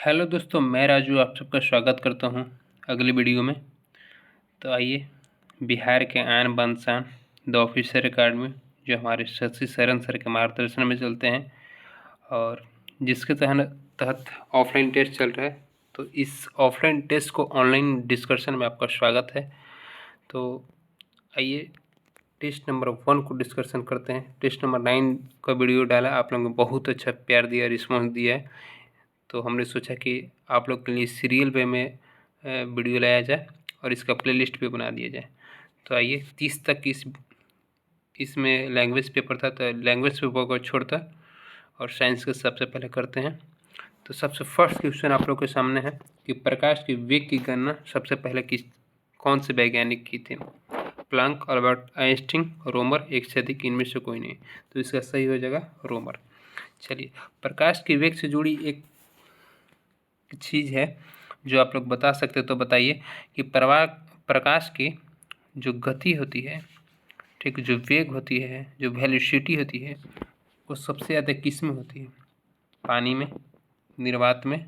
Hello दोस्तों, मैं राजू आप सबका स्वागत करता हूं अगली वीडियो में। तो आइए बिहार के आन बान शान द ऑफिसर अकेडमी, जो हमारे शशि शरण सर के मार्गदर्शन में चलते हैं और जिसके तहत ऑफलाइन टेस्ट चल रहा है। तो इस ऑफलाइन टेस्ट को ऑनलाइन डिस्कशन में आपका स्वागत है। तो आइए टेस्ट नंबर 1 को डिस्कशन करते हैं। टेस्ट नंबर 9 का वीडियो डाला, आप लोगों ने बहुत अच्छा प्यार दिया, रिस्पॉन्स दिया है। तो हमने सोचा कि आप लोग के लिए सीरियल वे में वीडियो लाया जाए और इसका प्लेलिस्ट भी बना दिया जाए। तो आइए 30 तक इसमें लैंग्वेज पेपर था, तो लैंग्वेज पेपर को छोड़ता और साइंस के सबसे पहले करते हैं। तो सबसे फर्स्ट क्वेश्चन आप लोग के सामने है कि प्रकाश के वेग की गणना सबसे पहले कौन से वैज्ञानिक की थी? प्लांक, अल्बर्ट आइंस्टीन, रोमर, एक से अधिक, इनमें से कोई नहीं। तो इसका सही हो जाएगा रोमर। चलिए, प्रकाश के वेग से जुड़ी एक चीज़ है जो आप लोग बता सकते हो, तो बताइए कि प्रकाश की जो गति होती है, ठीक, जो वेग होती है, जो वेलोसिटी होती है, वो सबसे ज़्यादा किस में होती है? पानी में, निर्वात में,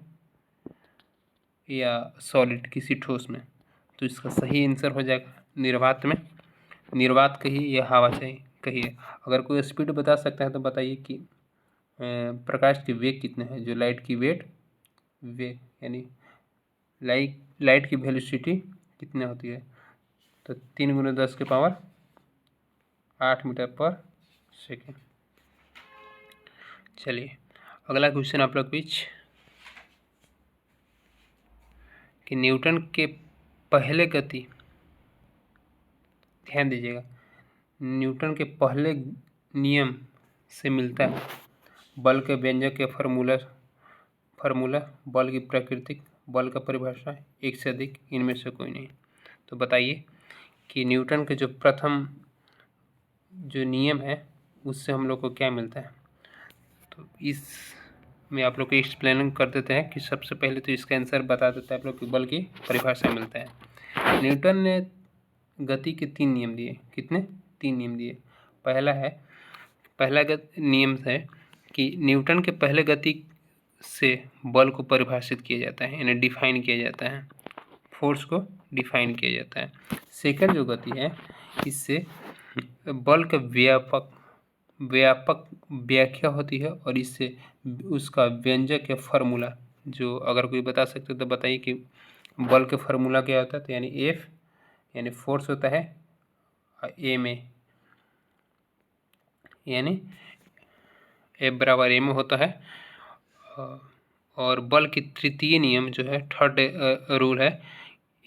या सॉलिड किसी ठोस में? तो इसका सही आंसर हो जाएगा निर्वात में। निर्वात कहिए या हवा चाहिए कहिए। अगर कोई स्पीड बता सकता है तो बताइए कि प्रकाश के वेग कितने हैं, जो लाइट की वेग यानी लाइट की वेलोसिटी कितनी होती है? तो 3 × 10⁸ मीटर पर सेकेंड। चलिए अगला क्वेश्चन आप लोग बीच कि न्यूटन के पहले गति, ध्यान दीजिएगा, न्यूटन के पहले नियम से मिलता है बल के व्यंजक के फार्मूला, बल की प्रकृति, बल का परिभाषा, एक से अधिक, इनमें से कोई नहीं। तो बताइए कि न्यूटन के जो प्रथम जो नियम है उससे हम लोग को क्या मिलता है? तो इसमें आप लोग को एक्सप्लेन कर देते हैं कि सबसे पहले तो इसका आंसर बता देता है आप लोग की बल की परिभाषा मिलता है। न्यूटन ने गति के 3 नियम दिए। कितने? 3 नियम दिए। पहला नियम है कि न्यूटन के पहले गति से बल को परिभाषित किया जाता है, यानी डिफाइन किया जाता है, फोर्स को डिफाइन किया जाता है। सेकंड जो गति है, इससे बल का व्यापक व्याख्या होती है और इससे उसका व्यंजक या फार्मूला, जो अगर कोई बता सकते हो तो बताइए कि बल के फार्मूला क्या होता है? तो यानी एफ, यानी फोर्स होता है ए में, यानी एफ बराबर ए में होता है। और बल की तृतीय नियम जो है, थर्ड रूल है,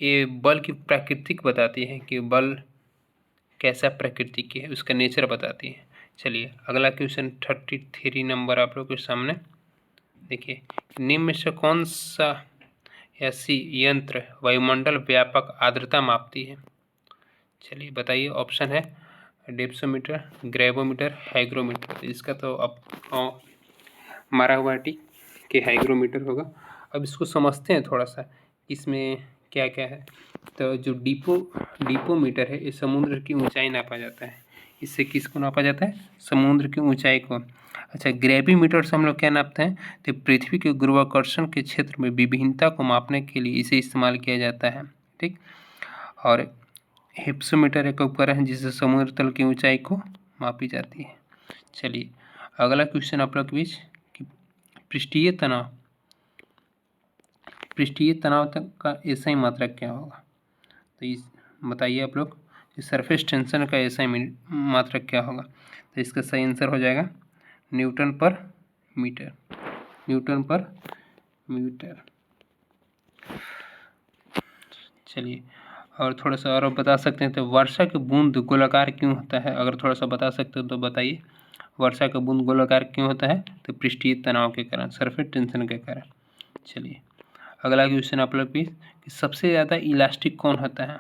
ये बल की प्राकृतिक बताती है कि बल कैसा प्रकृति की है, उसका नेचर बताती है। चलिए अगला क्वेश्चन 33 नंबर आप लोग के सामने देखिए, निम्न में से कौन सा ऐसी यंत्र वायुमंडल व्यापक आर्द्रता मापती है? चलिए बताइए, ऑप्शन है डेप्सोमीटर, ग्रेवोमीटर, हाइग्रोमीटर। इसका तो अब मारा हुआ टी कि हाइग्रोमीटर होगा। अब इसको समझते हैं थोड़ा सा, इसमें क्या क्या है। तो जो डीपोमीटर है, ये समुद्र की ऊंचाई नापा जाता है। इससे किसको नापा जाता है? समुद्र की ऊंचाई को। अच्छा, ग्रेविमीटर से हम लोग क्या नापते हैं? तो पृथ्वी के गुरुत्वाकर्षण के क्षेत्र में विभिन्नता को मापने के लिए इसे इस्तेमाल किया जाता है, ठीक। और हिप्सोमीटर एक उपकरण है जिससे समुद्र तल की ऊंचाई को मापी जाती है। चलिए अगला क्वेश्चन आप लोग के बीच कि पृष्ठीय तनाव तक का एसआई मात्रक क्या होगा? तो इस बताइए आप लोग कि सरफेस टेंशन का एसआई मात्रक क्या होगा? तो इसका सही आंसर हो जाएगा न्यूटन पर मीटर। चलिए और थोड़ा सा और बता सकते हैं, तो वर्षा की बूंद गोलाकार क्यों होता है? अगर थोड़ा सा बता सकते हो तो बताइए, वर्षा का बूंद गोलाकार क्यों होता है? तो पृष्ठीय तनाव के कारण, सरफेस टेंशन के कारण। चलिए अगला क्वेश्चन आप लोग कि सबसे ज़्यादा इलास्टिक कौन होता है?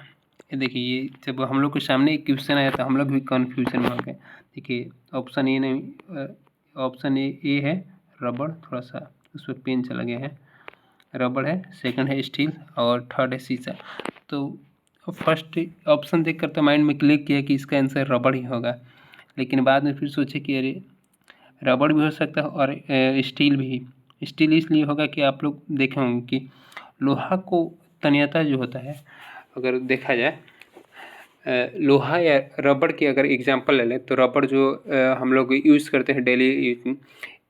ये देखिए, ये जब हम लोग के सामने एक क्वेश्चन आया तो हम लोग भी कन्फ्यूजन में हो गए। देखिए ऑप्शन ए नहीं, ऑप्शन ए है रबड़, थोड़ा सा उस पर पेन चला गया है, रबड़ है, सेकंड है स्टील और थर्ड है शीशा। तो फर्स्ट ऑप्शन देखकर तो माइंड में क्लिक किया कि इसका आंसर रबड़ ही होगा, लेकिन बाद में फिर सोचे कि अरे रबड़ भी हो सकता है और स्टील भी, स्टील इसलिए होगा कि आप लोग देखे होंगे कि लोहा को तन्यता जो होता है, अगर देखा जाए लोहा या रबड़ की अगर एग्जांपल ले लें तो रबड़ जो हम लोग यूज़ करते हैं डेली यूज में,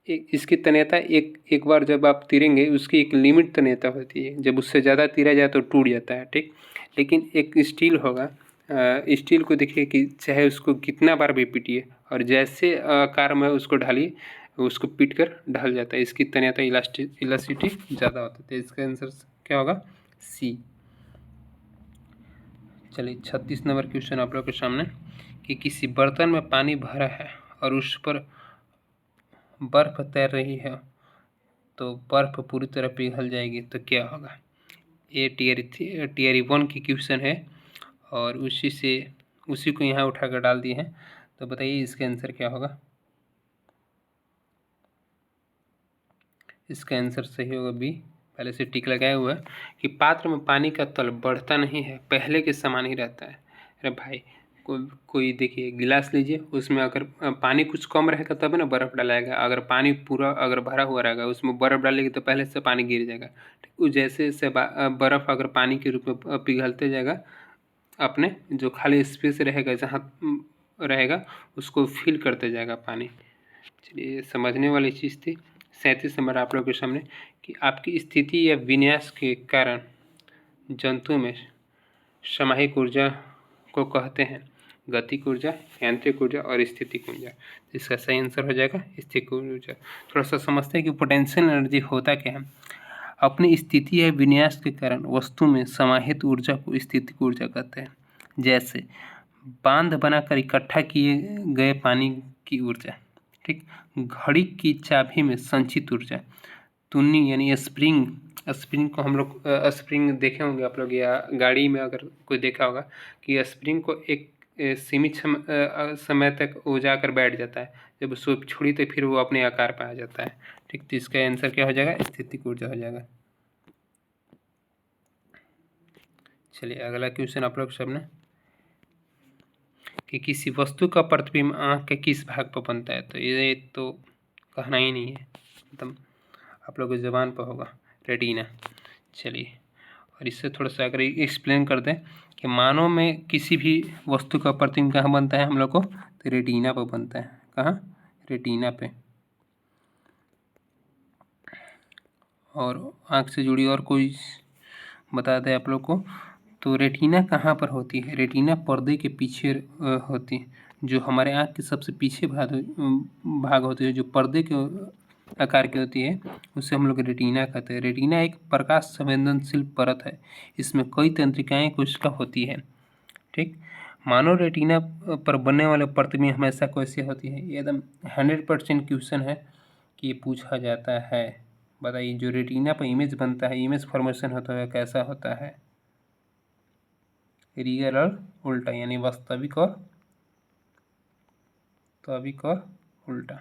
इसकी तन्यता एक बार जब आप तीरेंगे उसकी एक लिमिट तन्यता होती है, जब उससे ज़्यादा तीरा जाए तो टूट जाता है, ठीक। लेकिन एक स्टील होगा, स्टील को देखिए कि चाहे उसको कितना बार भी पीटिए और जैसे आकार में उसको ढालिए उसको पीट कर ढल जाता है, इसकी तन्यता इलास्टिसिटी ज़्यादा होती है। तो इसका आंसर क्या होगा? सी। चलिए 36 नंबर क्वेश्चन आप लोग के सामने कि किसी बर्तन में पानी भरा है और उस पर बर्फ तैर रही है तो बर्फ पूरी तरह पिघल जाएगी तो क्या होगा? ये टीयर 1 की क्वेश्चन है और उसी को यहाँ उठा कर डाल दिए हैं। तो बताइए इसका आंसर क्या होगा? इसका आंसर सही होगा बी। पहले से टिक लगाया हुआ है कि पात्र में पानी का तल बढ़ता नहीं है, पहले के समान ही रहता है। अरे भाई, कोई देखिए गिलास लीजिए, उसमें अगर पानी कुछ कम रहेगा तब ना बर्फ़ डालाएगा, अगर पानी पूरा अगर भरा हुआ रहेगा उसमें बर्फ़ डालेगी तो पहले से पानी गिर जाएगा। ठीक, जैसे जैसे बर्फ़ अगर पानी के रूप में पिघलते जाएगा, अपने जो खाली स्पेस रहेगा जहाँ रहेगा उसको फिल करते जाएगा पानी। चलिए, समझने वाली चीज़ थी। 37 नंबर आप लोगों के सामने कि आपकी स्थिति या विन्यास के कारण जंतु में सामयिक ऊर्जा को कहते हैं गतिक ऊर्जा, यांत्रिक ऊर्जा और स्थितिक ऊर्जा। इसका सही आंसर हो जाएगा स्थितिक ऊर्जा। थोड़ा सा समझते हैं कि पोटेंशियल एनर्जी होता क्या है। अपनी स्थिति या विन्यास के कारण वस्तु में समाहित ऊर्जा को स्थितिक ऊर्जा कहते हैं। जैसे बांध बनाकर इकट्ठा किए गए पानी की ऊर्जा, ठीक। घड़ी की चाबी में संचित ऊर्जा, तुन्नी यानी स्प्रिंग को हम लोग स्प्रिंग देखे होंगे आप लोग, या गाड़ी में अगर कोई देखा होगा कि स्प्रिंग को एक सीमित समय तक वो जाकर बैठ जाता है, जब उसको छोड़ी तो फिर वो अपने आकार पर आ जाता है, ठीक। तो इसका आंसर क्या हो जाएगा? स्थितिक ऊर्जा हो जाएगा। चलिए अगला क्वेश्चन आप लोग सामने कि किसी वस्तु का प्रतिबिंब आँख के किस भाग पर बनता है? तो ये तो कहना ही नहीं है, एकदम आप लोगों की ज़बान पर होगा, रेटिना। चलिए, और इससे थोड़ा सा अगर एक्सप्लेन कर दें कि मानव में किसी भी वस्तु का प्रतिबिंब कहाँ बनता है हम लोग को? तो रेटिना पर बनता है। कहाँ? रेटिना पे। और आँख से जुड़ी और कोई बता दें आप लोग को, तो रेटिना कहाँ पर होती है? रेटिना पर्दे के पीछे होती है, जो हमारे आँख के सबसे पीछे भाग होती है, जो पर्दे के आकार की होती है, उसे हम लोग रेटिना कहते हैं। रेटिना एक प्रकाश संवेदनशील परत है, इसमें कई तंत्रिकाएं कोशिका होती है, ठीक। मानव रेटिना पर बनने वाले प्रतिबिंब हमेशा कैसे होती है? ये एकदम 100% क्वेश्चन है कि ये पूछा जाता है। बताइए, जो रेटिना पर इमेज बनता है, इमेज फॉर्मेशन होता है, कैसा होता है? रियल और उल्टा, यानी वास्तविक और उल्टा।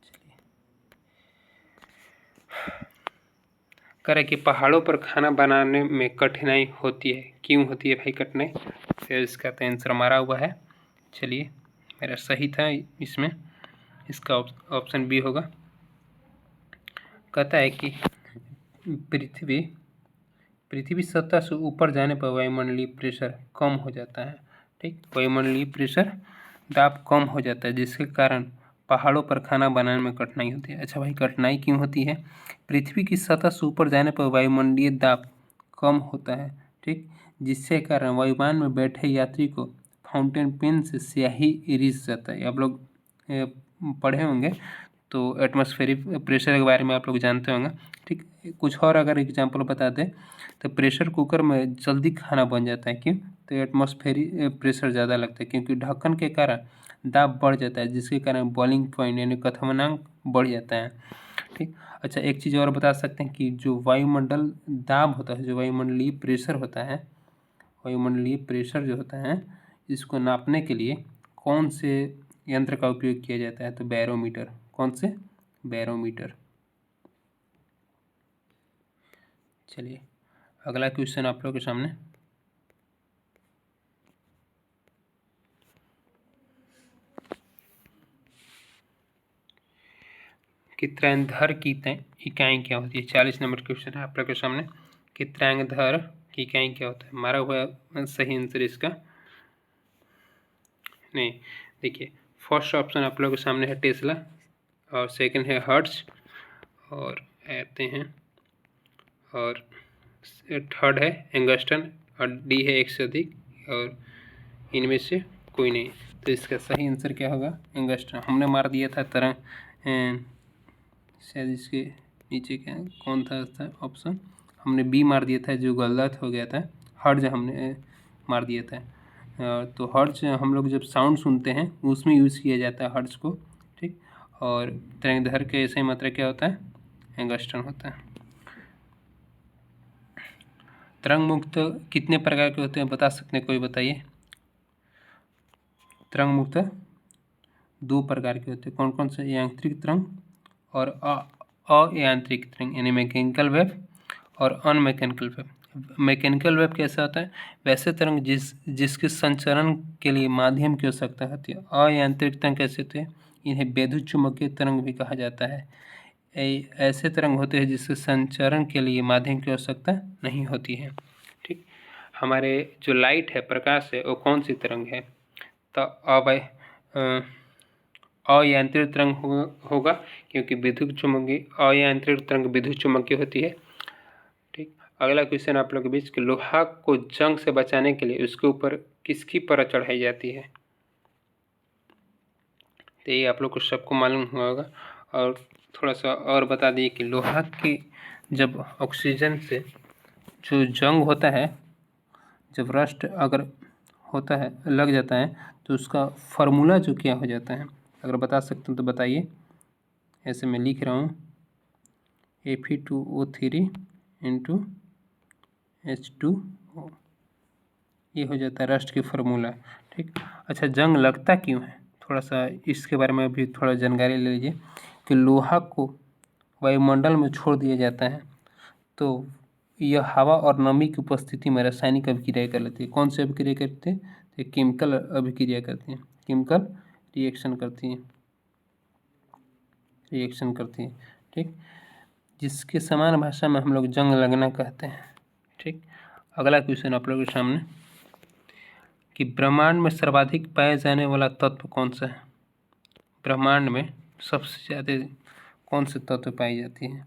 चलिए, करें कि पहाड़ों पर खाना बनाने में कठिनाई होती है, क्यों होती है भाई कठिनाई? तो इसका तो आंसर मारा हुआ है। चलिए, मेरा सही था इसमें, इसका ऑप्शन बी होगा। कहता है कि पृथ्वी सतह से ऊपर जाने पर वायुमंडलीय प्रेशर कम हो जाता है, ठीक। वायुमंडलीय प्रेशर दाब कम हो जाता है, जिसके कारण पहाड़ों पर खाना बनाने में कठिनाई होती है। अच्छा भाई, कठिनाई क्यों होती है? पृथ्वी की सतह से ऊपर जाने पर वायुमंडलीय दाब कम होता है, ठीक, जिसके कारण वायुयान में बैठे यात्री को फाउंटेन पेन से स्याही रिस जाता है। आप लोग पढ़े होंगे तो एटमॉस्फेरिक प्रेशर के बारे में आप लोग जानते होंगे, ठीक। कुछ और अगर एग्जांपल बता दें तो प्रेशर कुकर में जल्दी खाना बन जाता है, क्यों? तो एटमॉस्फेरिक प्रेशर ज़्यादा लगता है, क्योंकि ढक्कन के कारण दाब बढ़ जाता है, जिसके कारण बॉइलिंग पॉइंट यानी क्वथनांक बढ़ जाता है, ठीक। अच्छा, एक चीज़ और बता सकते हैं कि जो वायुमंडल दाब होता है, जो वायुमंडलीय प्रेशर होता है, वायुमंडलीय प्रेशर जो होता है, इसको नापने के लिए कौन से यंत्र का उपयोग किया जाता है? तो बैरोमीटर। कौन से? बैरोमीटर। चलिए अगला क्वेश्चन आप लोगों के सामने कि तरंगधर की इकाई क्या होती है। 40 नंबर क्वेश्चन है आप लोग के सामने कि तरंगधर की इकाई क्या होता है। मारा हुआ सही आंसर इसका नहीं। देखिए फर्स्ट ऑप्शन आप लोग के सामने है टेस्ला और सेकंड है हर्ट्ज और आते हैं और थर्ड है एंगस्टन और डी है एक से अधिक और इनमें से कोई नहीं। तो इसका सही आंसर क्या होगा एंगस्टन। हमने मार दिया था तरंग शायद इसके नीचे क्या कौन था ऑप्शन, हमने बी मार दिया था जो गलत हो गया था। हर्ज हमने मार दिया था। तो हर्ज हम लोग जब साउंड सुनते हैं उसमें यूज़ किया जाता है हर्ज को, ठीक। और तरंगधर के सही मात्रा क्या होता है एंगस्टन होता है। तरंग मुक्त कितने प्रकार के होते हैं बता सकते हैं कोई बताइए। तरंग मुक्त 2 प्रकार के होते हैं। कौन कौन से, यांत्रिक तरंग और अयांत्रिक तरंग यानी मैकेनिकल वेव और अनमैकेनिकल वेव। मैकेनिकल वेव कैसा होता है, वैसे तरंग जिसके संचरण के लिए माध्यम की आवश्यकता होती है। अयांत्रिक तरंग कैसे होते हैं, इन्हें विद्युत चुम्बकीय तरंग भी कहा जाता है। ऐसे तरंग होते हैं जिसके संचरण के लिए माध्यम की आवश्यकता नहीं होती है, ठीक। हमारे जो लाइट है प्रकाश है वो कौन सी तरंग है, तो अयांत्रिक तरंग होगा क्योंकि विद्युत चुम्बकीय अयांत्रिक तरंग विद्युत चुम्बकीय होती है, ठीक। अगला क्वेश्चन आप लोग के बीच कि लोहा को जंग से बचाने के लिए उसके ऊपर किसकी परत चढ़ाई जाती है। तो ये आप लोग को सबको मालूम हुआ होगा। और थोड़ा सा और बता दिए कि लोहा की जब ऑक्सीजन से जो जंग होता है, जब रस्ट अगर होता है लग जाता है तो उसका फार्मूला जो क्या हो जाता है, अगर बता सकते हैं तो बताइए। ऐसे मैं लिख रहा हूँ Fe2O3 इंटू H2O, ये हो जाता है रस्ट की फार्मूला, ठीक। अच्छा जंग लगता क्यों है, थोड़ा सा इसके बारे में भी थोड़ा जानकारी ले लीजिए कि लोहा को वायुमंडल में छोड़ दिया जाता है तो यह हवा और नमी की उपस्थिति में रासायनिक अभिक्रिया कर लेती है। कौन सी अभिक्रिया करती है, तो केमिकल अभिक्रिया करती है, केमिकल रिएक्शन करती है, ठीक। जिसके समान भाषा में हम लोग जंग लगना कहते हैं, ठीक। अगला क्वेश्चन आप लोगों के सामने कि ब्रह्मांड में सर्वाधिक पाए जाने वाला तत्व कौन सा है। ब्रह्मांड में सबसे ज़्यादा कौन से तत्व पाई जाती है,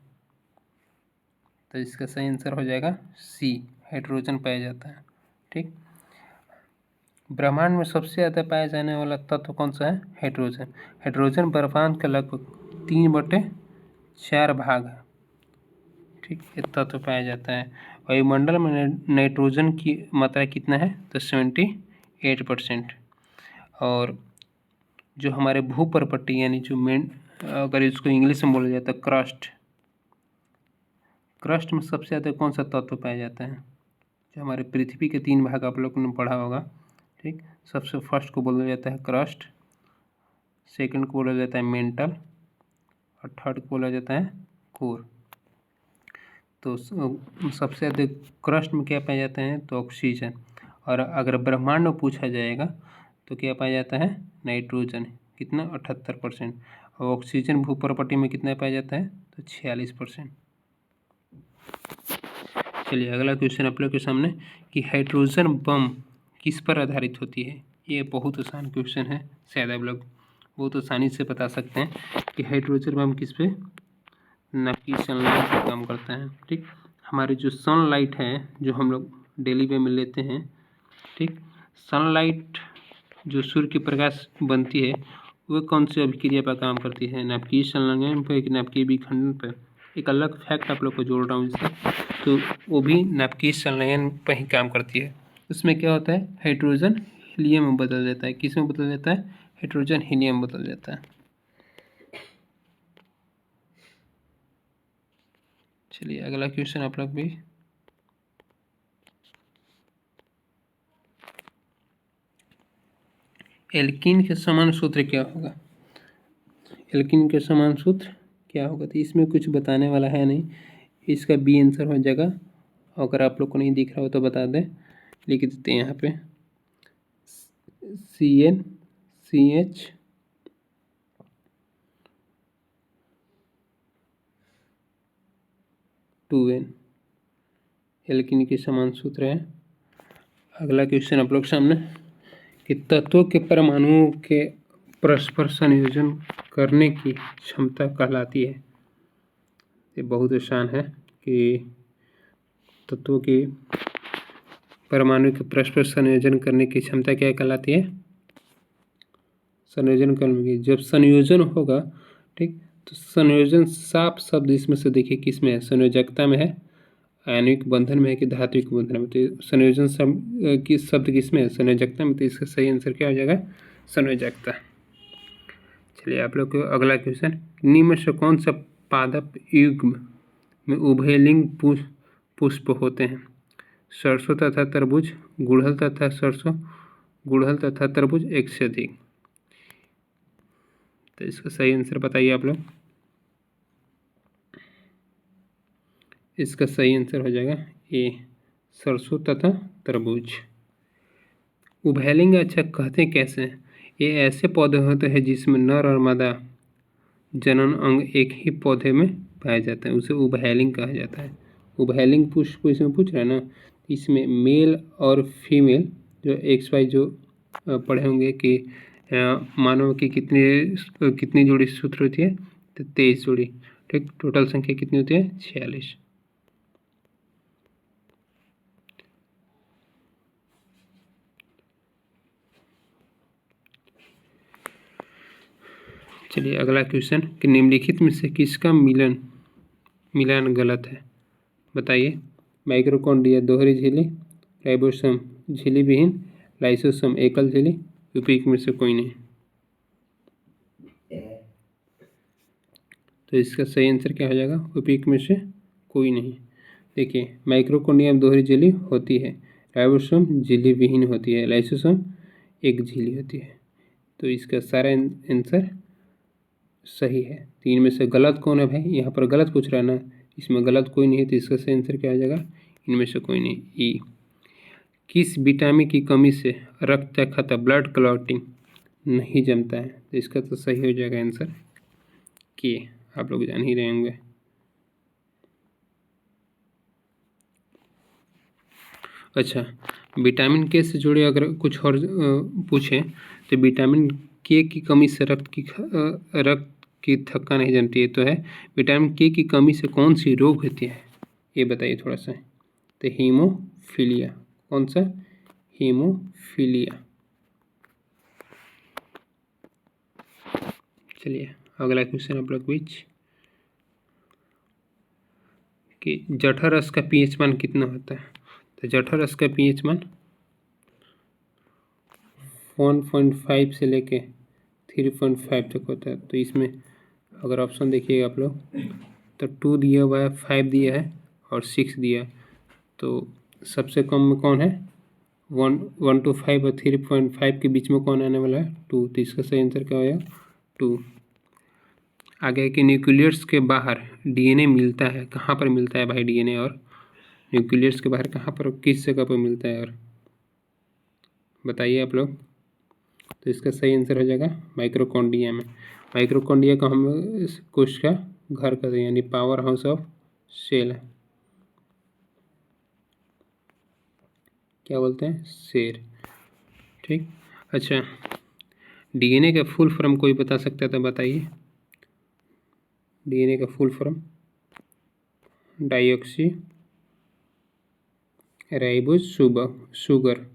तो इसका सही आंसर हो जाएगा सी, हाइड्रोजन पाया जाता है, ठीक। ब्रह्मांड में सबसे ज़्यादा पाया जाने वाला तत्व कौन सा है, हाइड्रोजन। हाइड्रोजन ब्रह्मांड का लगभग 3/4 भाग है, ठीक। ये तत्व पाया जाता है। वायुमंडल में नाइट्रोजन की मात्रा कितना है, तो 78%। और जो हमारे भूपर्पट्टी यानी जो मेन अगर इसको इंग्लिश में बोला जाता है क्रस्ट में सबसे ज़्यादा कौन सा तत्व पाया जाता है। जो हमारे पृथ्वी के 3 भाग आप लोगों ने पढ़ा होगा, ठीक। सबसे फर्स्ट को बोला जाता है क्रस्ट, सेकंड को बोला जाता है मेंटल और थर्ड को बोला जाता है कोर। तो सबसे अधिक क्रस्ट में क्या पाया जाता है, तो ऑक्सीजन। और अगर ब्रह्मांड में पूछा जाएगा तो क्या पाया जाता है, नाइट्रोजन, कितना 78%। और ऑक्सीजन भूपर्पट्टी में कितना पाया जाता है, तो 46%। चलिए अगला क्वेश्चन आप लोग के सामने कि हाइड्रोजन बम किस पर आधारित होती है। ये बहुत आसान क्वेश्चन है, शायद आप लोग बहुत आसानी से बता सकते हैं कि हाइड्रोजन बम किस पे, ना कि सनलाइट पर काम करता है, ठीक। हमारी जो सनलाइट है जो हम लोग डेली में लेते हैं, ठीक। सनलाइट जो सूर्य की प्रकाश बनती है वह कौन सी अभिक्रिया पर काम करती है, नाभिकीय संलयन पर कि नाभिकीय विखंडन पर। एक अलग फैक्ट आप लोग को जोड़ रहा हूँ इससे, तो वो भी नाभिकीय संलयन पर ही काम करती है। उसमें क्या होता है, हाइड्रोजन हीलियम में बदल जाता है। किस में बदल जाता है, हाइड्रोजन हीलियम में बदल जाता है। चलिए अगला क्वेश्चन आप लोग भी एल्कीन के समान सूत्र क्या होगा। एल्कीन के समान सूत्र क्या होगा, तो इसमें कुछ बताने वाला है नहीं, इसका बी आंसर हो जाएगा। अगर आप लोग को नहीं दिख रहा हो तो बता दें, लिख देते हैं यहाँ पे CnCH 2n, एल्कीन के समान सूत्र है। अगला क्वेश्चन आप लोग सामने कि तत्वों के परमाणुओं के परस्पर संयोजन करने की क्षमता कहलाती है। ये बहुत आसान है कि तत्वों के परमाणु के परस्पर संयोजन करने की क्षमता क्या कहलाती है? संयोजन करने की। जब संयोजन होगा, ठीक, तो संयोजन साफ शब्द इसमें से देखिए किस में है, संयोजकता में है, आयनिक बंधन में है कि धात्विक बंधन में। तो संयोजन शब्द किस में है? संयोजकता में। तो इसका सही आंसर क्या हो जाएगा? संयोजकता। चलिए आप लोग को अगला क्वेश्चन, निम्न से कौन सा पादप युग्म में उभयलिंग पुष्प होते हैं? सरसों तथा तरबूज, गुड़हल तथा सरसों, गुड़हल तथा तरबूज, एक से अधिक। तो इसका सही आंसर बताइए आप लोग। इसका सही आंसर हो जाएगा ए, सरसों तथा तरबूज। उभयलिंग अच्छा कहते कैसे हैं? ये ऐसे पौधे होते हैं जिसमें नर और मादा जनन अंग एक ही पौधे में पाए जाते हैं, उसे उभयलिंग कहा जाता है। उभयलिंग पुष्प इसमें पूछ रहा है ना, इसमें मेल और फीमेल जो XY जो पढ़े होंगे कि मानव की कितनी जोड़ी सूत्र होती है? तो 23 जोड़ी। ठीक, टोटल संख्या कितनी होती है? 46। चलिए अगला क्वेश्चन कि निम्नलिखित में से किसका मिलान गलत है? बताइए। माइक्रोकॉन्ड्रिया दोहरी झिल्ली, राइबोसोम झिल्ली विहीन, लाइसोसोम एकल झिल्ली, उपयुक्त में से कोई नहीं। तो इसका सही आंसर क्या हो जाएगा? उपयुक्त में से कोई नहीं। देखिए, माइक्रोकॉन्ड्रिया में दोहरी झिल्ली होती है, राइबोसोम झिल्ली विहीन होती है, लाइसोसोम एक झिल्ली होती है। तो इसका सारा आंसर सही है। तीन में से गलत कौन है भाई? यहाँ पर गलत पूछ रहा है ना, इसमें गलत कोई नहीं है। तो इसका सही आंसर क्या आ जाएगा? इनमें से कोई नहीं, ई। किस विटामिन की कमी से रक्त खाता ब्लड क्लॉटिंग नहीं जमता है? तो इसका तो सही हो जाएगा आंसर के, आप लोग जान ही रहे होंगे। अच्छा, विटामिन के से जुड़े अगर कुछ और पूछें तो विटामिन के की कमी से रक्त की थक्का नहीं जमती है। तो है विटामिन के की कमी से कौन सी रोग होती है? ये बताइए थोड़ा सा। तो हीमोफीलिया। कौन सा? हीमोफीलिया। चलिए अगला क्वेश्चन आप लोग बीच कि जठर रस का pH मान कितना होता है? तो जठर रस का pH मान 1.5 से लेके 3.5 तक होता है। तो इसमें अगर ऑप्शन देखिएगा आप लोग तो 2 दिया हुआ है, 5 दिया है और 6 दिया है। तो सबसे कम में कौन है? 1 to 5 और 3.5 के बीच में कौन आने वाला है? 2। तो इसका सही आंसर क्या होगा? 2। आगे कि न्यूक्लियस के बाहर DNA मिलता है, कहाँ पर मिलता है भाई DNA? और न्यूक्लियस के बाहर कहाँ पर, किस जगह पर मिलता है? और बताइए आप लोग। तो इसका सही आंसर हो जाएगा माइक्रोकॉन्ड्रिया में। माइक्रोकॉन्ड्रिया को हम कोश का घर कहते हैं, यानी पावर हाउस ऑफ सेल है। क्या बोलते हैं? सेल। ठीक। अच्छा, DNA का फुल फॉर्म कोई बता सकता है तो बताइए। DNA का full form dioxy ribose sugar.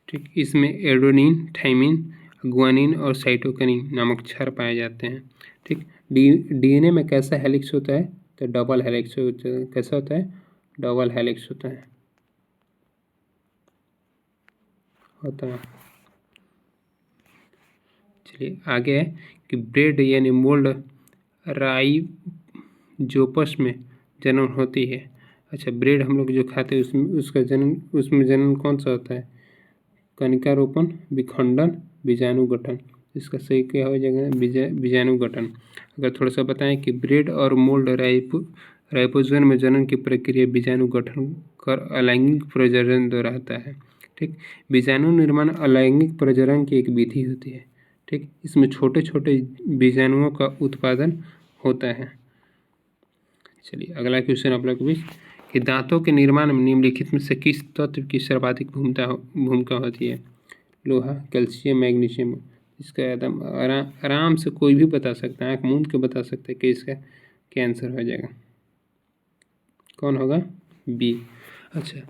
ठीक, इसमें एडेनिन, थाइमिन, ग्वानिन और साइटोकिनिन नामक क्षार पाए जाते हैं। ठीक, DNA में कैसा हेलिक्स होता है? तो डबल हेलिक्स होता है। कैसा होता है? डबल हेलिक्स होता है। चलिए आगे है कि ब्रेड यानी मोल्ड राइजोपस में जन्म होती है। अच्छा, ब्रेड हम लोग जो खाते हैं उसमें जन्म कौन सा होता है? कणिकारोपण, विखंडन, बीजाणु गठन। इसका सही क्या हो जाएगा? बीजाणु गठन। अगर थोड़ा सा बताएं कि ब्रेड और मोल्ड राइपोसोम में जन्म की प्रक्रिया बीजाणु गठन कर अलैंगिक प्रजनन दोहराता है। ठीक, बीजाणु निर्माण अलैंगिक प्रजनन की एक विधि होती है। ठीक, इसमें छोटे छोटे बीजाणुओं का उत्पादन होता है चलिए अगला क्वेश्चन आप लोग के बीच कि दांतों के निर्माण में निम्नलिखित में से किस तत्व की सर्वाधिक भूमिका होती है? लोहा, कैल्शियम, मैग्नीशियम। इसका एकदम आराम से कोई भी बता सकता है, आँख मूंद के बता सकता है कि इसका क्या आंसर हो जाएगा। कौन होगा? बी। अच्छा,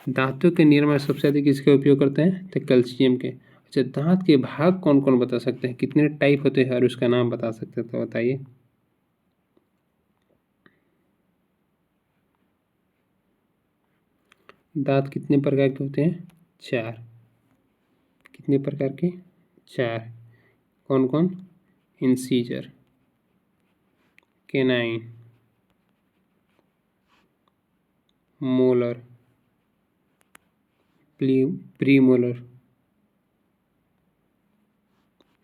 दांतों के निर्माण सबसे अधिक किसका उपयोग करते हैं? तो कैल्शियम के। अच्छा, दांत के भाग कौन कौन बता सकते हैं? कितने टाइप होते हैं और उसका नाम बता सकते हैं तो बताइए। दांत कितने प्रकार के होते हैं? 4। कितने प्रकार के? 4। कौन कौन? Incisor, canine, molar, premolar.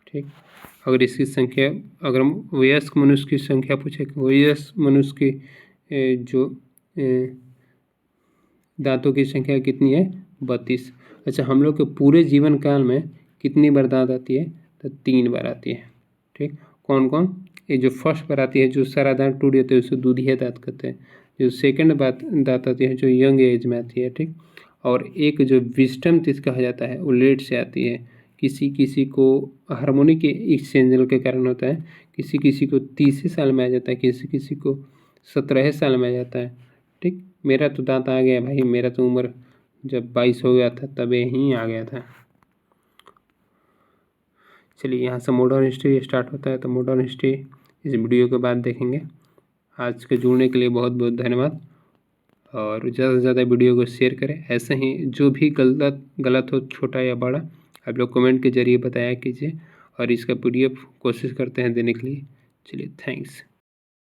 ठीक। अगर इसकी संख्या, अगर हम वयस्क मनुष्य की संख्या पूछे कि वयस्क मनुष्य की जो दांतों की संख्या कितनी है? 32। अच्छा, हम लोग के पूरे जीवन काल में कितनी बार दांत आती है? तो 3 बार आती है। ठीक। कौन कौन? ये जो फर्स्ट बार आती है, जो सारा दांत टूट जाता है उसे दूधिया दांत कहते हैं। जो सेकंड दांत आती है जो यंग एज में आती है। ठीक। और एक जो विजडम टीथ कहा जाता है वो लेट से आती है। किसी किसी को हार्मोनिक एक्सचेंजल के कारण होता है, किसी किसी को 30 साल में आ जाता है, किसी किसी को 17 साल में आ जाता है। ठीक। मेरा तो दांत आ गया भाई, मेरा तो उम्र जब 22 हो गया था तब यहीं आ गया था। चलिए यहाँ से मॉडर्न हिस्ट्री स्टार्ट होता है, तो मॉडर्न हिस्ट्री इस वीडियो के बाद देखेंगे। आज के जुड़ने के लिए बहुत बहुत धन्यवाद, और ज़्यादा से ज़्यादा वीडियो को शेयर करें। ऐसे ही जो भी गलत हो, छोटा या बड़ा, आप लोग कमेंट के जरिए बताया कीजिए, और इसका PDF कोशिश करते हैं देने के लिए। चलिए, थैंक्स।